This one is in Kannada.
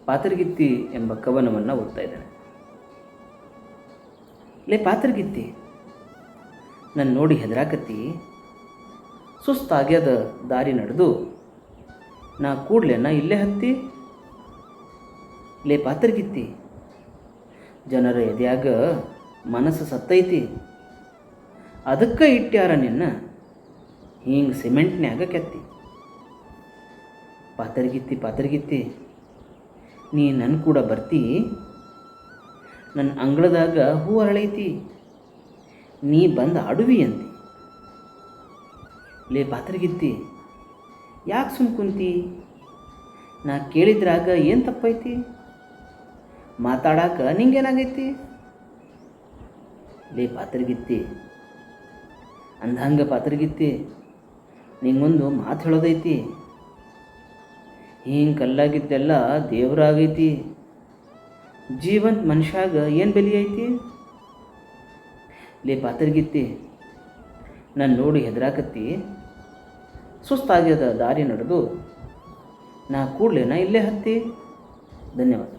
ಪಾತರಗಿತ್ತಿ ಎಂಬ ಕವನವನ್ನು ಓದ್ತಾ ಇದ್ದಾನೆ. ಲೇ ಪಾತರಗಿತ್ತಿ, ನನ್ನ ನೋಡಿ ಹೆದರಾಕತ್ತಿ, ಸುಸ್ತಾಗ್ಯದ ದಾರಿ ನಡೆದು ನಾ ಕೂಡ್ಲೇನ ಇಲ್ಲೇ ಹತ್ತಿ. ಲೇ ಪಾತರಗಿತ್ತಿ, ಜನರ ಎದೆಯಾಗ ಮನಸ್ಸು ಸತ್ತೈತಿ, ಅದಕ್ಕೆ ಇಟ್ಟ್ಯಾರ ನಿನ್ನ ಹಿಂಗೆ ಸಿಮೆಂಟ್ನ್ಯಾಗ ಕೆತ್ತಿ. ಪಾತರಗಿತ್ತಿ ಪಾತರಗಿತ್ತಿ, ನೀ ನನ್ನ ಕೂಡ ಬರ್ತಿ, ನನ್ನ ಅಂಗಳದಾಗ ಹೂ ಅರಳೈತಿ, ನೀ ಬಂದು ಆಡುವಿ ಅಂತಿ. ಲೇ ಪಾತರಗಿತ್ತಿ, ಯಾಕೆ ಸುಮ್ಕುಂತಿ, ನಾ ಕೇಳಿದ್ರಾಗ ಏನು ತಪ್ಪೈತಿ, ಮಾತಾಡಾಕ ನಿಂಗೇನಾಗೈತಿ. ಲೇ ಪಾತರಗಿತ್ತಿ, ಅಂದಂಗೆ ಪಾತರಗಿತ್ತಿ, ನಿಂಗೊಂದು ಮಾತು ಹೇಳೋದೈತಿ, ಹಿಂಗೆ ಕಲ್ಲಾಗಿದ್ದೆಲ್ಲ ದೇವರಾಗೈತಿ, ಜೀವಂತ ಮನುಷ್ಯಾಗ ಏನು ಬೆಲೆ ಐತಿ. ಲೇ ಪಾತರಗಿತ್ತಿ, ನಾನು ನೋಡಿ ಹೆದರಾಕತ್ತಿ, ಸುಸ್ತಾಗ್ಯದ ದಾರಿ ನಡೆದು ನಾ ಕೂಡ್ಲೇನ ಇಲ್ಲೇ ಹತ್ತಿ. ಧನ್ಯವಾದ.